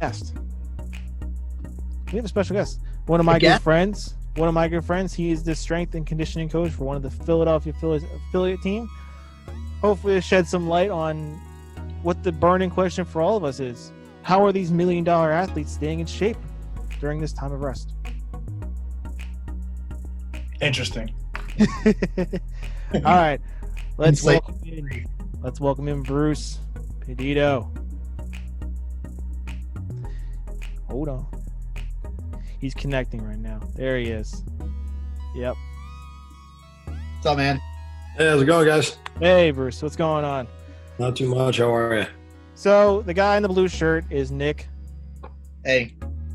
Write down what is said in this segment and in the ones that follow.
guest. We have a special guest. One of my good friends. He is the strength and conditioning coach for one of the Philadelphia Phillies affiliate team. Hopefully, to shed some light on what the burning question for all of us is: how are these $1 million athletes staying in shape during this time of rest? Interesting. All right, let's welcome in Bruce Peditto. Hold on. He's connecting right now. There he is. Yep. What's up, man? Hey, how's it going, guys? Hey, Bruce. What's going on? Not too much. How are you? So, the guy in the blue shirt is Nick. Hey.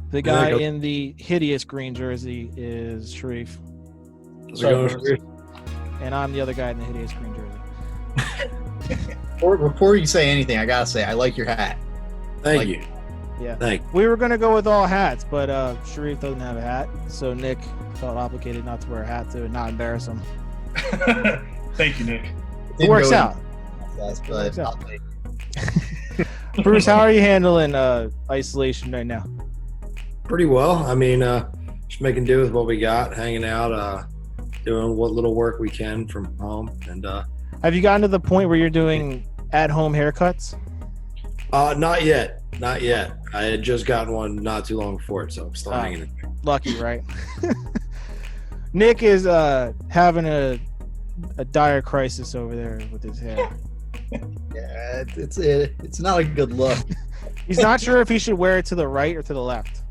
The guy in the hideous green jersey is Sharif. How's it going, Sharif? And I'm the other guy in the hideous green jersey. Before you say anything, I gotta say, I like your hat. Thank you. Yeah. Thank you. We were going to go with all hats, but Sharif doesn't have a hat, so Nick felt obligated not to wear a hat to not embarrass him. Thank you, Nick. It works out. Bruce, how are you handling isolation right now? Pretty well. I mean, just making do with what we got, hanging out, doing what little work we can from home. And have you gotten to the point where you're doing at-home haircuts? Not yet. Not yet. I had just gotten one not too long before it, so I'm still hanging in there. Lucky, right? Nick is having a dire crisis over there with his hair. Yeah, it's not a good look. He's not sure if he should wear it to the right or to the left.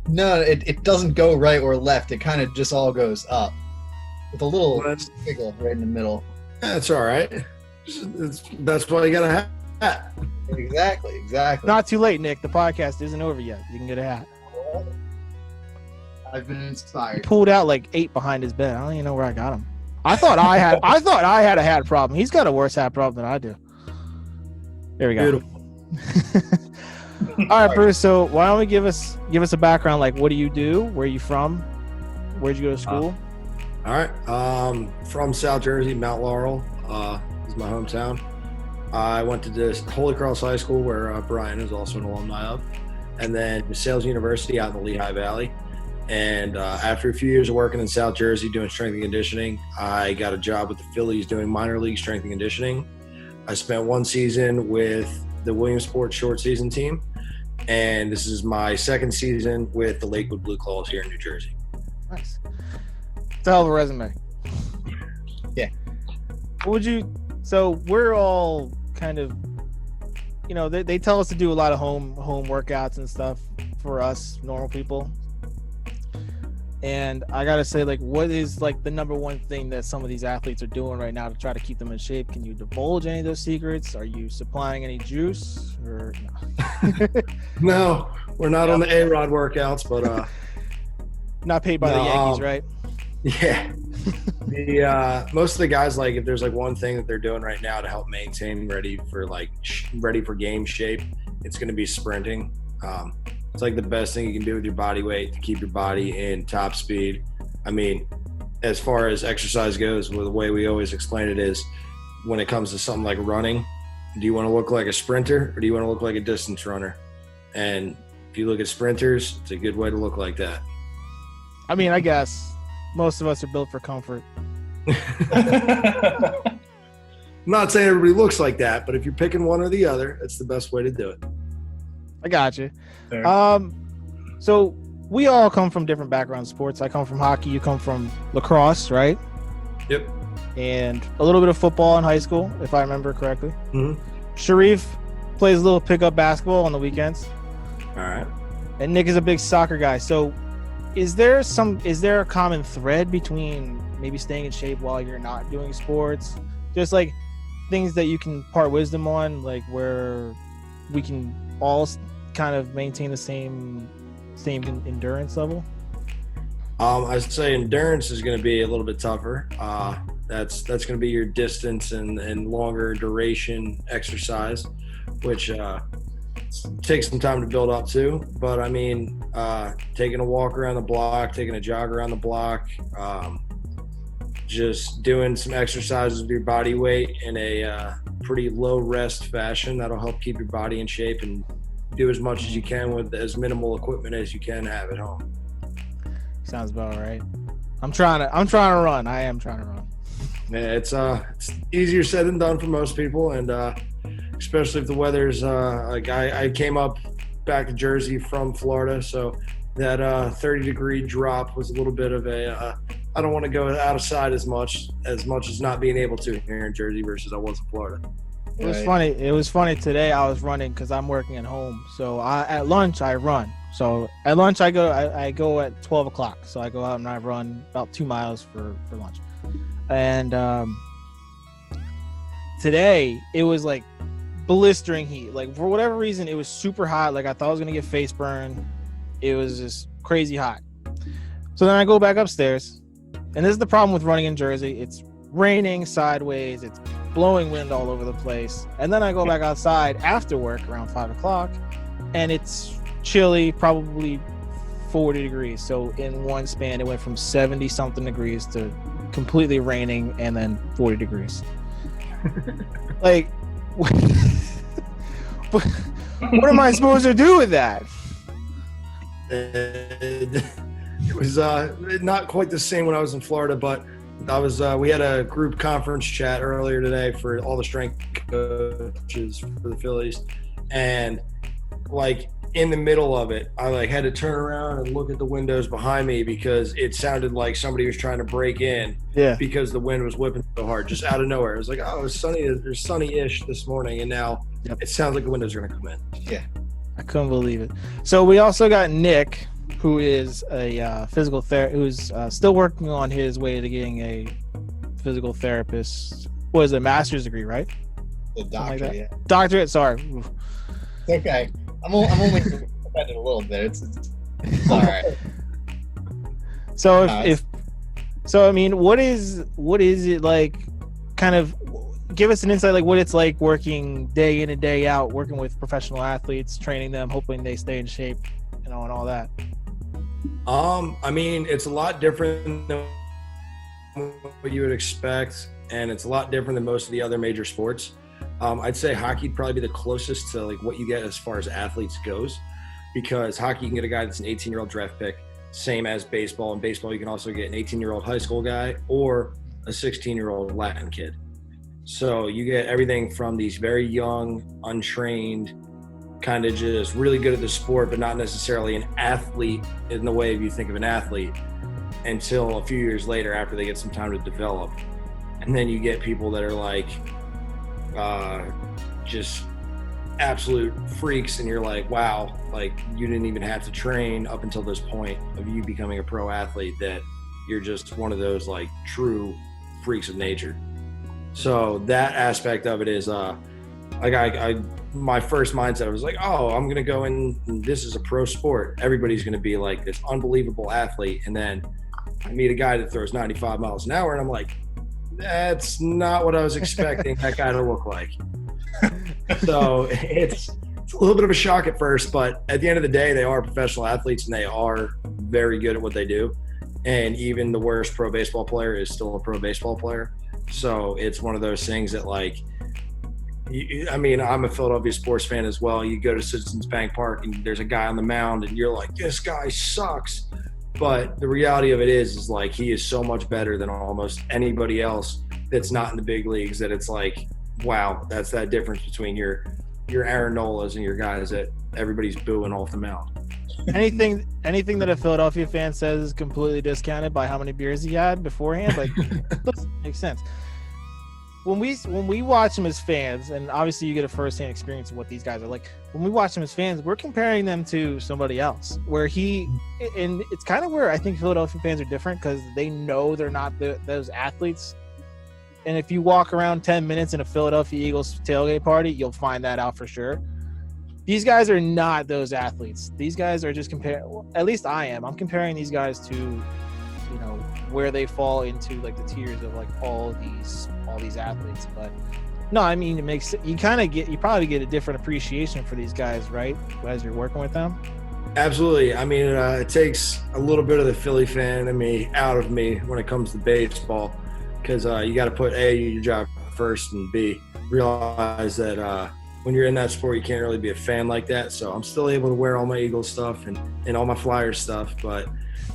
No, it doesn't go right or left. It kind of just all goes up with a little wiggle right in the middle. That's all right. That's why you got a hat. Exactly. Not too late, Nick. The podcast isn't over yet. You can get a hat. I've been He inspired. pulled out like 8 behind his bed. I don't even know where I got him. I thought I had a hat problem. He's got a worse hat problem than I do. There we go. Beautiful. All right, Bruce. So why don't we give us a background? Like, what do you do? Where are you from? Where'd you go to school? All right. From South Jersey, Mount Laurel is my hometown. I went to this Holy Cross High School where Brian is also an alumni of, and then Sales University out in the Lehigh Valley. And after a few years of working in South Jersey doing strength and conditioning, I got a job with the Phillies doing minor league strength and conditioning. I spent 1 season with the Williamsport short season team, and this is my 2nd season with the Lakewood Blue Claws here in New Jersey. Nice. It's a hell of a resume. Yeah. So we're all kind of, they tell us to do a lot of home workouts and stuff for us normal people. And I gotta say, like, what is like the number one thing that some of these athletes are doing right now to try to keep them in shape? Can you divulge any of those secrets? Are you supplying any juice or no? No, we're not on the A-Rod workouts, but not paid by the Yankees, right? Yeah. Most of the guys, like, if there's like one thing that they're doing right now to help maintain ready for game shape, it's going to be sprinting. It's like the best thing you can do with your body weight to keep your body in top speed. I mean, as far as exercise goes, well, the way we always explain it is when it comes to something like running, do you want to look like a sprinter or do you want to look like a distance runner? And if you look at sprinters, it's a good way to look like that. I mean, I guess most of us are built for comfort. I'm not saying everybody looks like that, but if you're picking one or the other, it's the best way to do it. I got you. So we all come from different background sports. I come from hockey. You come from lacrosse, right? Yep. And a little bit of football in high school, if I remember correctly. Mm-hmm. Sharif plays a little pickup basketball on the weekends. All right. And Nick is a big soccer guy. So is there a common thread between maybe staying in shape while you're not doing sports? Just like things that you can part wisdom on, like where we can all kind of maintain the same endurance level? I'd say endurance is going to be a little bit tougher. That's going to be your distance and longer duration exercise, which takes some time to build up to. But I mean, taking a walk around the block, taking a jog around the block, just doing some exercises with your body weight in a pretty low rest fashion, that'll help keep your body in shape and do as much as you can with as minimal equipment as you can have at home. Sounds about right. I'm trying to run. I am trying to run. Yeah, it's easier said than done for most people, and especially if the weather's like I came up back to Jersey from Florida, so that 30-degree drop was a little bit of a I don't want to go outside as much as not being able to here in Jersey versus I was in Florida. It was funny. It was funny today. I was running because I'm working at home. So at lunch I run. So at lunch I go at 12 o'clock. So I go out and I run about 2 miles for lunch. And today it was like blistering heat. Like for whatever reason it was super hot. Like I thought I was gonna get face burn. It was just crazy hot. So then I go back upstairs, and this is the problem with running in Jersey. It's raining sideways. It's blowing wind all over the place. And then I go back outside after work around 5 o'clock, and it's chilly, probably 40 degrees. So in one span, it went from 70 something degrees to completely raining and then 40 degrees. Like, what am I supposed to do with that? It was not quite the same when I was in Florida, but we had a group conference chat earlier today for all the strength coaches for the Phillies, and like in the middle of it, I like had to turn around and look at the windows behind me because it sounded like somebody was trying to break in. Yeah. Because the wind was whipping so hard, just out of nowhere. It was like, oh, it was sunny. There's sunny-ish this morning, and now It sounds like the windows are going to come in. Yeah. I couldn't believe it. So we also got Nick, who is a physical therapist, who's still working on his way to getting a physical therapist. What is it, a master's degree, right? The doctor, like yeah. Doctorate, sorry. It's okay. I'm only offended a little bit. It's all right. So so I mean, what is it like? Kind of give us an insight, like what it's like working day in and day out, working with professional athletes, training them, hoping they stay in shape, and all that. I mean, it's a lot different than what you would expect, and it's a lot different than most of the other major sports. I'd say hockey'd probably be the closest to like what you get as far as athletes goes, because hockey you can get a guy that's an 18-year-old draft pick, same as baseball. In baseball, you can also get an 18-year-old high school guy or a 16-year-old Latin kid. So you get everything from these very young, untrained, kind of just really good at the sport, but not necessarily an athlete in the way you think of an athlete, until a few years later after they get some time to develop. And then you get people that are like just absolute freaks, and you're like, wow, like you didn't even have to train up until this point of you becoming a pro athlete, that you're just one of those like true freaks of nature. So that aspect of it is like my first mindset was like, oh, I'm gonna go in, this is a pro sport, everybody's gonna be like this unbelievable athlete, and then I meet a guy that throws 95 miles an hour and I'm like, that's not what I was expecting that guy to look like. So it's a little bit of a shock at first, but at the end of the day, they are professional athletes and they are very good at what they do. And even the worst pro baseball player is still a pro baseball player. So it's one of those things that like, I mean, I'm a Philadelphia sports fan as well. You go to Citizens Bank Park and there's a guy on the mound and you're like, this guy sucks. But the reality of it is like he is so much better than almost anybody else that's not in the big leagues, that it's like, wow, that's that difference between your Aaron Nolas and your guys that everybody's booing off the mound. Anything that a Philadelphia fan says is completely discounted by how many beers he had beforehand. Like, doesn't make sense. When we watch them as fans, and obviously you get a first-hand experience of what these guys are like. When we watch them as fans, we're comparing them to somebody else. And it's kind of where I think Philadelphia fans are different, because they know they're not those athletes. And if you walk around 10 minutes in a Philadelphia Eagles tailgate party, you'll find that out for sure. These guys are not those athletes. These guys are just at least I am. I'm comparing these guys to, where they fall into like the tiers of like all these athletes. But no, I mean, you probably get a different appreciation for these guys, right? As you're working with them. Absolutely. I mean, it takes a little bit of the Philly fan in me out of me when it comes to baseball, because you got to put A, your job first, and B, realize that when you're in that sport, you can't really be a fan like that. So I'm still able to wear all my Eagles stuff and all my Flyers stuff, but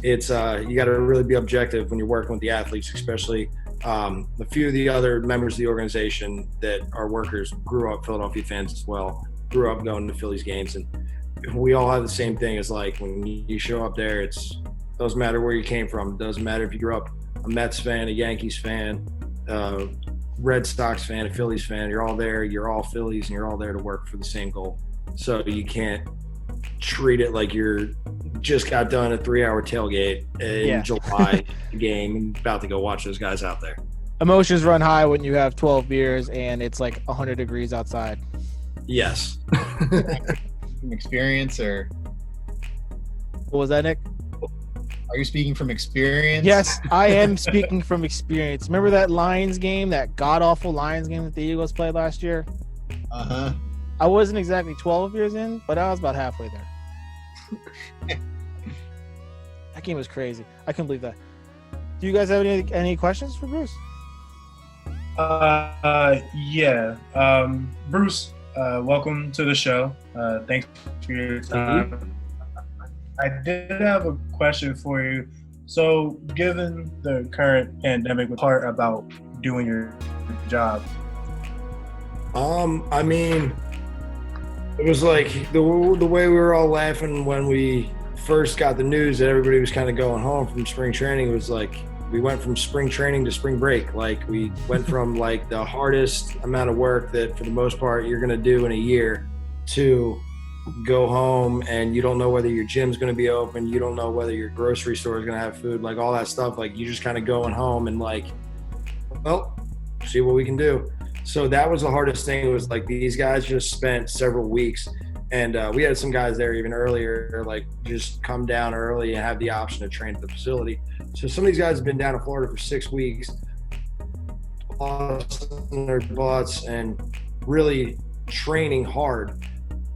it's you got to really be objective when you're working with the athletes, especially a few of the other members of the organization that are workers grew up Philadelphia fans as well, grew up going to Phillies games, and we all have the same thing. It's like when you show up there, doesn't matter where you came from. It doesn't matter if you grew up a Mets fan, a Yankees fan, Red Sox fan, a Phillies fan. You're all there. You're all Phillies, and you're all there to work for the same goal. So you can't treat it like you're just got done a 3-hour tailgate in July game and about to go watch those guys out there. Emotions run high when you have 12 beers and it's like 100 degrees outside. Yes. From experience, or what was that, Nick? are you speaking from experience? Yes, I am speaking from experience. Remember that Lions game, that god-awful Lions game that the Eagles played last year? Uh-huh. I wasn't exactly 12 years in, but I was about halfway there. That game was crazy. I couldn't believe that. Do you guys have any questions for Bruce? Yeah. Bruce, welcome to the show. Thanks for your time. I did have a question for you. So, given the current pandemic, what part about doing your job? I mean, it was like the way we were all laughing when we first got the news that everybody was kind of going home from spring training. It was like we went from spring training to spring break. Like we went from like the hardest amount of work that for the most part you're going to do in a year to go home and you don't know whether your gym's going to be open. You don't know whether your grocery store is going to have food, like all that stuff. Like you just kind of going home and like, well, see what we can do. So that was the hardest thing. It was like these guys just spent several weeks, and we had some guys there even earlier, like just come down early and have the option to train at the facility. So some of these guys have been down in Florida for 6 weeks, busting their butts and really training hard.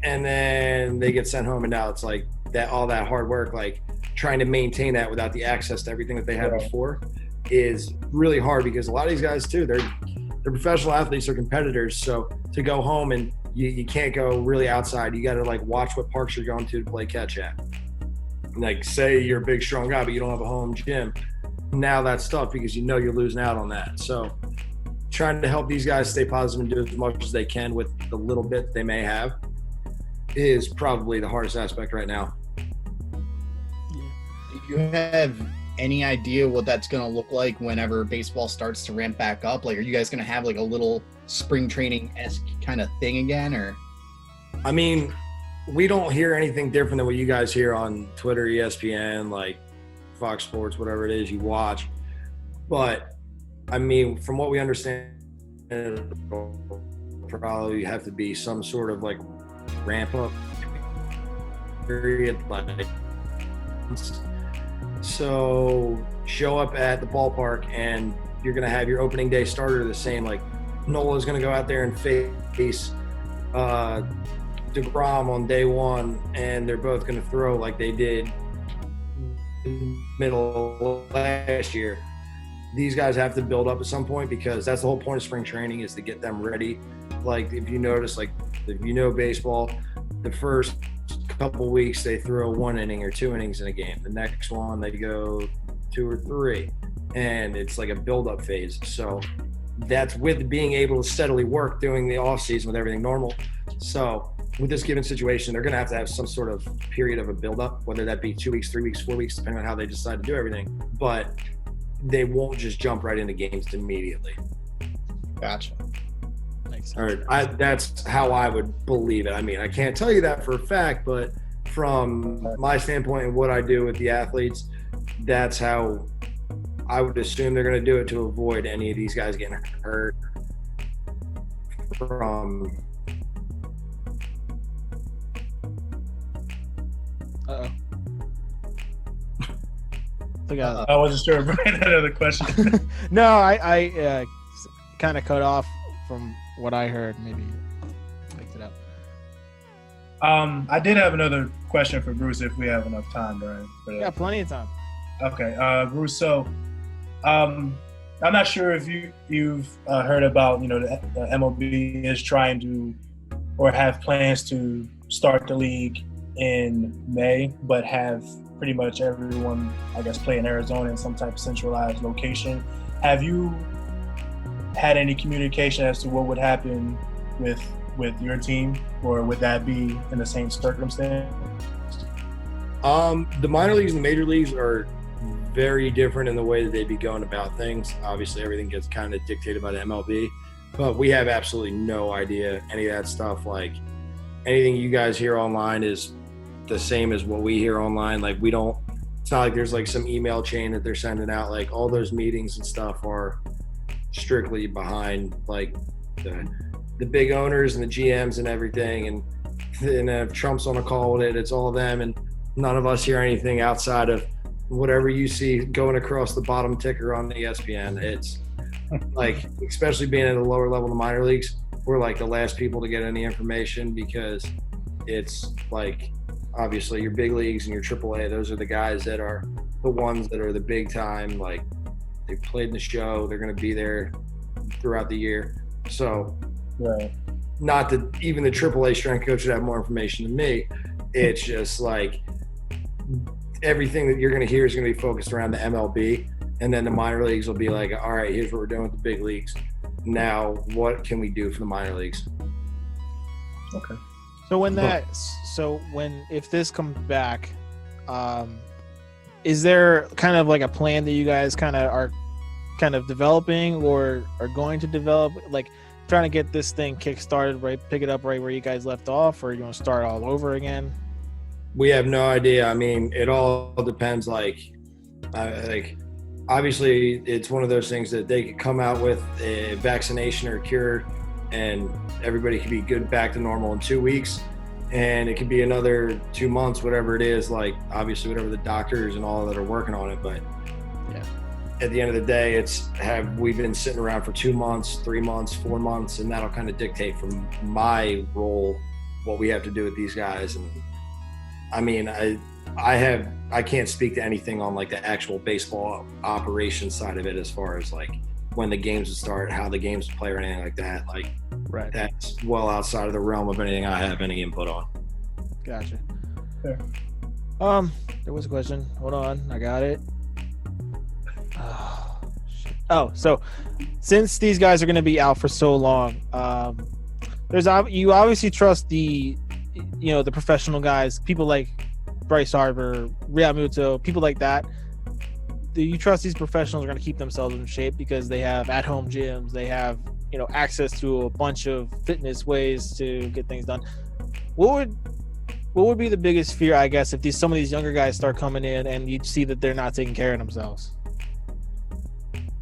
And then they get sent home, and now it's like that, all that hard work, like trying to maintain that without the access to everything that they had before is really hard, because a lot of these guys too, they're professional athletes or competitors. So to go home and you can't go really outside. You got to like watch what parks you're going to play catch at. Like say you're a big, strong guy, but you don't have a home gym. Now that's tough because you know you're losing out on that. So trying to help these guys stay positive and do as much as they can with the little bit they may have is probably the hardest aspect right now. Do you have any idea what that's going to look like whenever baseball starts to ramp back up? Like, are you guys going to have like a little spring training-esque kind of thing again, or? I mean, we don't hear anything different than what you guys hear on Twitter, ESPN, like Fox Sports, whatever it is you watch. But I mean, from what we understand, it'll probably have to be some sort of like ramp up period, like so show up at the ballpark and you're going to have your opening day starter the same. Like Nola's going to go out there and face DeGrom on day one, and they're both going to throw like they did middle of last year. These guys have to build up at some point, because that's the whole point of spring training, is to get them ready. Like if you notice, like if you know baseball, the first couple weeks they throw 1 inning or 2 innings in a game. The next one they go 2 or 3, and it's like a build-up phase. So that's with being able to steadily work during the off season with everything normal. So with this given situation, they're going to have some sort of period of a build-up, whether that be 2 weeks, 3 weeks, 4 weeks, depending on how they decide to do everything. But they won't just jump right into games immediately. Gotcha. All right, that's how I would believe it. I mean, I can't tell you that for a fact, but from my standpoint and what I do with the athletes, that's how I would assume they're going to do it, to avoid any of these guys getting hurt from. Uh-oh. I wasn't sure if I had another question. No, I kind of cut off from what I heard. Maybe picked it up. I did have another question for Bruce if we have enough time, Brian. Yeah, plenty of time. Okay, Bruce. So, I'm not sure if you've heard about, the MLB is trying to or have plans to start the league in May, but have pretty much everyone, I guess, play in Arizona in some type of centralized location. Have you had any communication as to what would happen with your team, or would that be in the same circumstance? The minor leagues and the major leagues are very different in the way that they'd be going about things. Obviously, everything gets kind of dictated by the MLB, but we have absolutely no idea any of that stuff. Like, anything you guys hear online is the same as what we hear online. Like, we don't, it's not like there's like some email chain that they're sending out. Like, all those meetings and stuff are strictly behind like the big owners and the GMs and everything. And if Trump's on a call with it, it's all of them. And none of us hear anything outside of whatever you see going across the bottom ticker on the ESPN. It's like, especially being at the lower level of the minor leagues, we're like the last people to get any information, because it's like, obviously your big leagues and your AAA, those are the guys that are the ones that are the big time. Like, they've played in the show, they're going to be there throughout the year. So, right. Not that even the AAA strength coach would have more information than me. It's just like everything that you're going to hear is going to be focused around the MLB, and then the minor leagues will be like, all right, here's what we're doing with the big leagues. Now, what can we do for the minor leagues? Okay. So if this comes back, is there kind of like a plan that you guys are developing or are going to develop, like trying to get this thing kick-started, right? Pick it up right where you guys left off, or you want to start all over again? We have no idea. I mean, it all depends. Like obviously it's one of those things that they could come out with a vaccination or a cure and everybody could be good back to normal in 2 weeks. And it could be another 2 months, whatever it is, like obviously whatever the doctors and all that are working on it. But yeah, at the end of the day, have we been sitting around for 2 months, 3 months, 4 months, and that'll kind of dictate from my role what we have to do with these guys. And I mean, I can't speak to anything on like the actual baseball operation side of it, as far as like when the games would start, how the games would play, or anything like that. Like, right, that's well outside of the realm of anything I have any input on. Gotcha. Fair. There was a question. Hold on, I got it. Oh, so since these guys are going to be out for so long, you obviously trust the professional guys, people like Bryce Harper, Real Muto, people like that. Do you trust these professionals are going to keep themselves in shape because they have at-home gyms, they have access to a bunch of fitness ways to get things done? What would be the biggest fear, I guess, if some of these younger guys start coming in and you see that they're not taking care of themselves?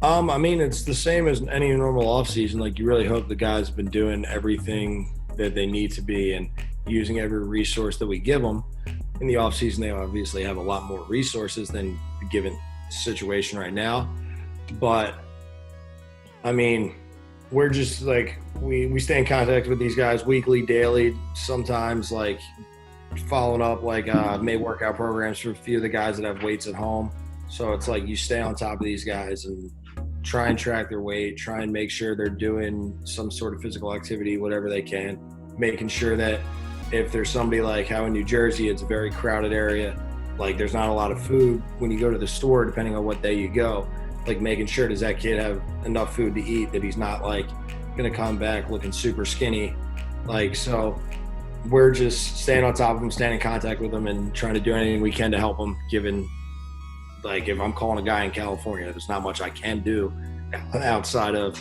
I mean, it's the same as any normal offseason. Like, you really hope the guys have been doing everything that they need to be and using every resource that we give them. In the offseason, they obviously have a lot more resources than the given situation right now. But, I mean, we're just like, we stay in contact with these guys weekly, daily, sometimes like following up like May workout programs for a few of the guys that have weights at home. So it's like you stay on top of these guys and try and track their weight, try and make sure they're doing some sort of physical activity, whatever they can, making sure that if there's somebody like how in New Jersey, it's a very crowded area, like there's not a lot of food when you go to the store, depending on what day you go, like making sure, does that kid have enough food to eat that he's not like going to come back looking super skinny? Like, so we're just staying on top of them, staying in contact with them and trying to do anything we can to help them, given like if I'm calling a guy in California, there's not much I can do outside of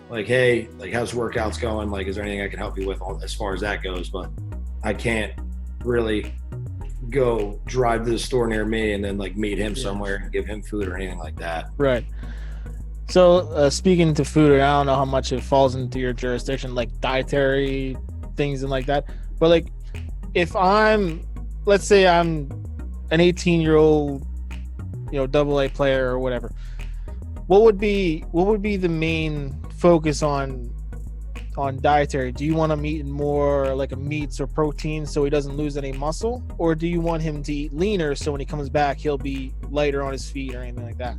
like, hey, like how's workouts going? Like, is there anything I can help you with as far as that goes? But I can't really go drive to the store near me and then like meet him somewhere and give him food or anything like that. Right. So speaking to food, I don't know how much it falls into your jurisdiction, like dietary things and like that. But like, if let's say I'm an 18-year-old, AA player or whatever, what would be the main focus on dietary? Do you want him eating more like a meats or protein so he doesn't lose any muscle, or do you want him to eat leaner so when he comes back he'll be lighter on his feet or anything like that?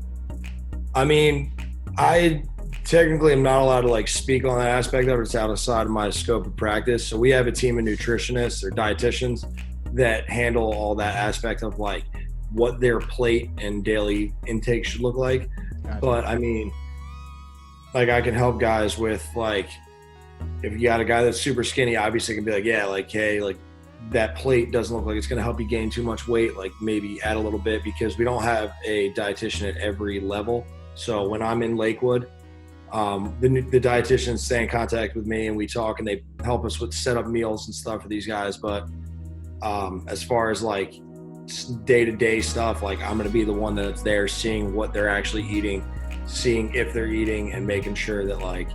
I mean, I technically I'm not allowed to like speak on that aspect of it. It's outside of my scope of practice. So we have a team of nutritionists or dietitians that handle all that aspect of like what their plate and daily intake should look like. Gotcha. But I mean, like I can help guys with like, if you got a guy that's super skinny, obviously I can be like, yeah, like, hey, like that plate doesn't look like it's going to help you gain too much weight. Like maybe add a little bit, because we don't have a dietitian at every level. So when I'm in Lakewood, the dietitians stay in contact with me and we talk, and they help us with set up meals and stuff for these guys. But as far as like day-to-day stuff, like I'm going to be the one that's there seeing what they're actually eating, seeing if they're eating, and making sure that like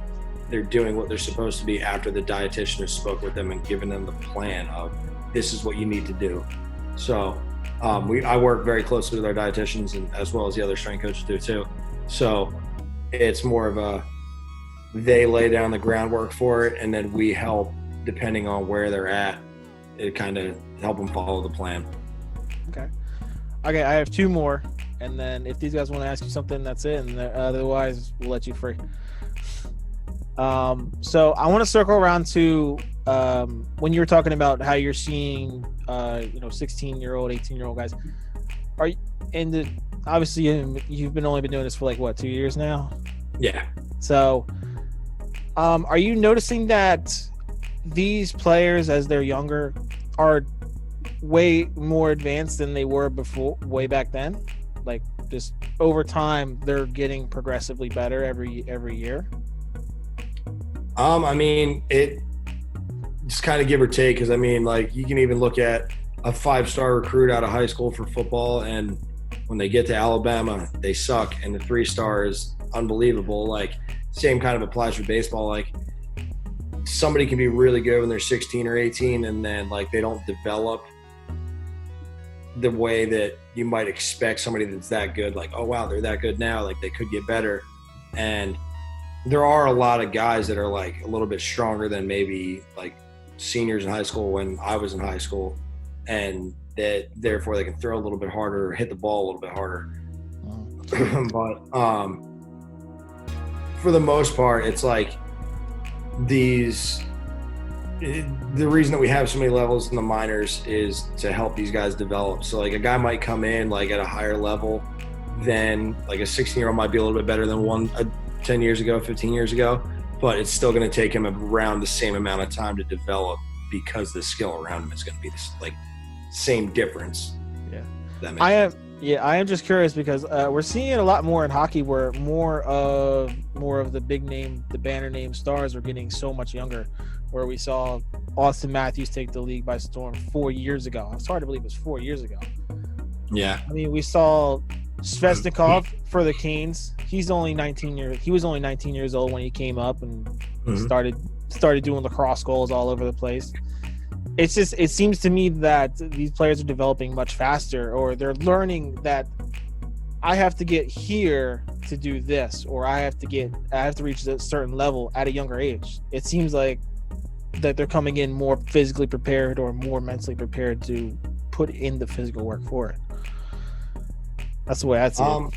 they're doing what they're supposed to be after the dietitian has spoke with them and given them the plan of this is what you need to do. So I work very closely with our dietitians, and as well as the other strength coaches do too. So it's more of a, they lay down the groundwork for it, and then we help depending on where they're at. It kind of help them follow the plan. Okay, I have two more, and then if these guys want to ask you something, that's it, and otherwise we'll let you free. So I want to circle around to when you were talking about how you're seeing 16-year-old, 18-year-old guys. Are you in the, obviously you've only been doing this for like what, 2 years now? Yeah. So are you noticing that these players, as they're younger, are way more advanced than they were before, way back then? Like just over time they're getting progressively better every year? I mean, it just kind of give or take, because I mean, like you can even look at a 5-star recruit out of high school for football, and when they get to Alabama, they suck, and the 3-star is unbelievable. Like same kind of applies for baseball. Like somebody can be really good when they're 16 or 18, and then like they don't develop the way that you might expect somebody that's that good. Like, oh wow, they're that good now, like they could get better. And there are a lot of guys that are like a little bit stronger than maybe like seniors in high school when I was in high school, and that therefore they can throw a little bit harder or hit the ball a little bit harder. But for the most part, it's like the reason that we have so many levels in the minors is to help these guys develop. So like a guy might come in like at a higher level than like a 16-year-old might be a little bit better than one 10 years ago, 15 years ago, but it's still going to take him around the same amount of time to develop, because the skill around him is going to be this like same difference. Yeah. I am just curious because we're seeing it a lot more in hockey, where more of the big name, the banner name stars are getting so much younger, where we saw Austin Matthews take the league by storm 4 years ago. It's hard to believe it was 4 years ago. Yeah. I mean, we saw Svechnikov for the Canes. He was only 19 years old when he came up and started doing lacrosse goals all over the place. It's just, it seems to me that these players are developing much faster, or they're learning that I have to get here to do this, or I have to reach a certain level at a younger age. It seems like that they're coming in more physically prepared or more mentally prepared to put in the physical work for it. That's the way I see it.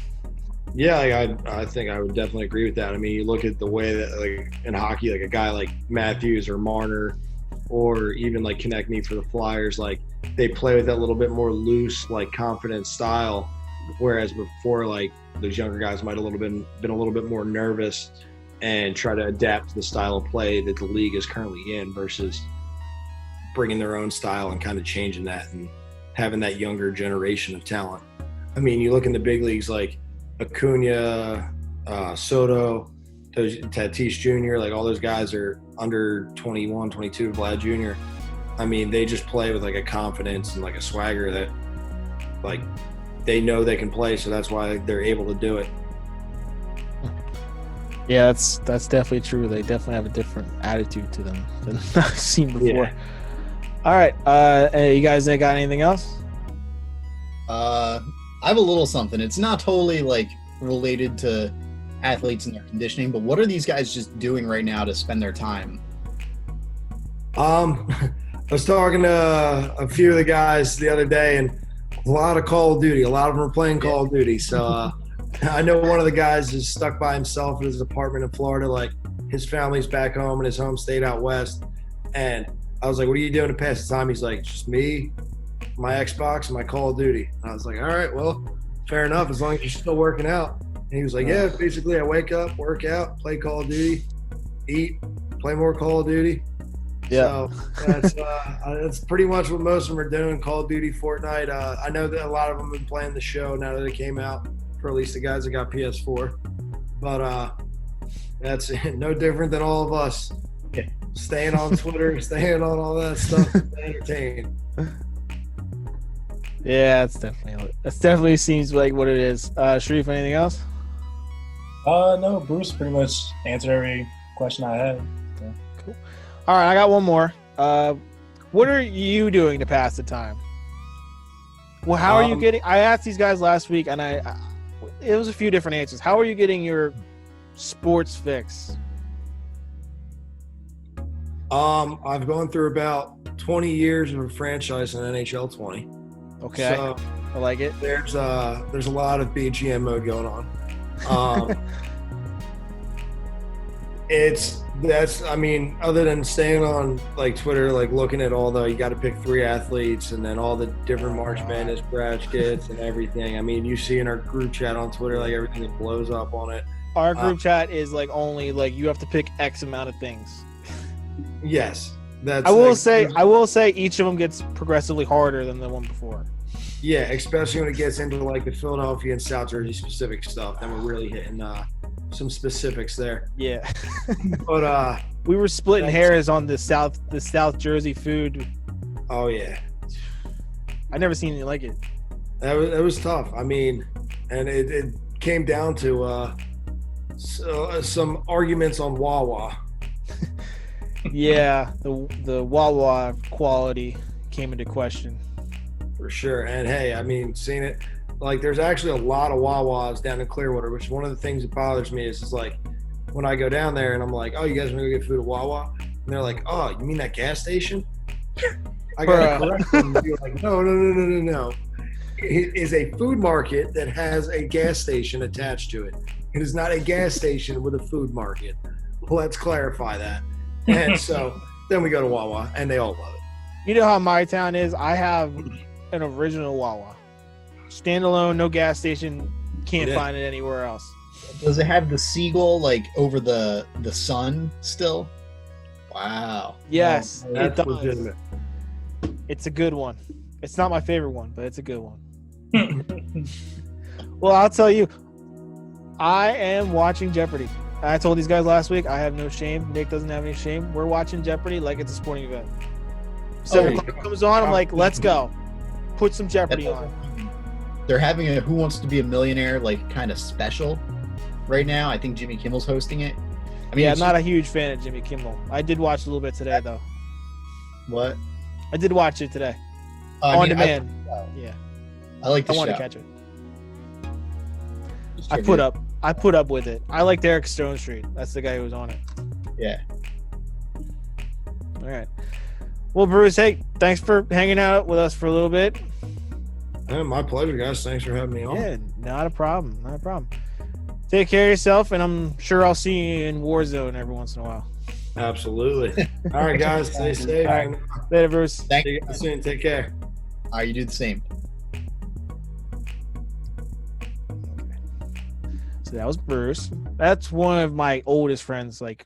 Yeah, like I think I would definitely agree with that. I mean, you look at the way that like in hockey, like a guy like Matthews or Marner, or even like Konechny for the Flyers, like they play with that little bit more loose, like confident style, whereas before, like those younger guys might have been a little bit more nervous and try to adapt to the style of play that the league is currently in, versus bringing their own style and kind of changing that and having that younger generation of talent. I mean, you look in the big leagues like Acuna, Soto, Tatis Jr., like all those guys are under 21, 22, Vlad Jr. I mean, they just play with like a confidence and like a swagger that like they know they can play, so that's why they're able to do it. Yeah, that's definitely true. They definitely have a different attitude to them than I've seen before. Yeah. All right, you guys got anything else? I have a little something. It's not totally like related to athletes and their conditioning, but what are these guys just doing right now to spend their time? I was talking to a few of the guys the other day, and a lot of Call of Duty. A lot of them are playing Call of Duty. So I know one of the guys is stuck by himself in his apartment in Florida. Like his family's back home in his home state out west. And I was like, what are you doing to pass the time? He's like, just me, my Xbox, and my Call of Duty. And I was like, all right, well, fair enough, as long as you're still working out. And he was like, yeah, basically I wake up, work out, play Call of Duty, eat, play more Call of Duty. Yeah. So that's pretty much what most of them are doing, Call of Duty, Fortnite. I know that a lot of them have been playing the show now that it came out, for at least the guys that got PS4. But that's no different than all of us. Staying on Twitter, staying on all that stuff to entertain. Yeah, that's definitely seems like what it is. Sharif, anything else? No, Bruce pretty much answered every question I had. Yeah. Cool. All right, I got one more. What are you doing to pass the time? Well, how are you getting? I asked these guys last week, and it was a few different answers. How are you getting your sports fix? I've gone through about 20 years of a franchise in NHL 20. Okay, so I like it. There's a lot of BGM mode going on. Other than staying on like Twitter, like looking at all you got to pick 3 athletes and then all the different March Madness brackets and everything. I mean, you see in our group chat on Twitter, like everything that blows up on it. Our group chat is like only like you have to pick X amount of things. Yes, I will say each of them gets progressively harder than the one before. Yeah, especially when it gets into like the Philadelphia and South Jersey specific stuff. Then we're really hitting some specifics there. Yeah, but we were splitting hairs on the South Jersey food. Oh yeah, I never seen anything like it. That was tough. I mean, and it came down to some arguments on Wawa. Yeah, the Wawa quality came into question. For sure. And hey, I mean, seeing it, like there's actually a lot of Wawas down in Clearwater, which is one of the things that bothers me is like when I go down there and I'm like, oh, you guys want to go get food at Wawa? And they're like, oh, you mean that gas station? I got to correct them and be like, no. It is a food market that has a gas station attached to it. It is not a gas station with a food market. Let's clarify that. And so then we go to Wawa, and they all love it. You know how my town is? I have an original Wawa. Standalone, no gas station. Can't find it anywhere else. Does it have the seagull like over the sun still? Wow. Yes, it does. Legitimate. It's a good one. It's not my favorite one, but it's a good one. Well, I'll tell you, I am watching Jeopardy. I told these guys last week, I have no shame. Nick doesn't have any shame. We're watching Jeopardy like it's a sporting event. 7 o'clock comes on, I'm like, let's go. Put some Jeopardy on. They're having a Who Wants to Be a Millionaire like kind of special right now. I think Jimmy Kimmel's hosting it. I mean, I'm not a huge fan of Jimmy Kimmel. I did watch a little bit today, though. What? I did watch it today. On demand. Yeah. I like the show. I want to catch it. I put up with it. I liked Eric Stone Street. That's the guy who was on it. Yeah. All right. Well, Bruce, hey, thanks for hanging out with us for a little bit. Yeah, my pleasure, guys. Thanks for having me on. Yeah, not a problem. Not a problem. Take care of yourself, and I'm sure I'll see you in Warzone every once in a while. Absolutely. All right, guys. Stay safe. All right. Later, Bruce. Thank you. See you guys soon. Take care. All right, you do the same. So that was Bruce. That's one of my oldest friends, like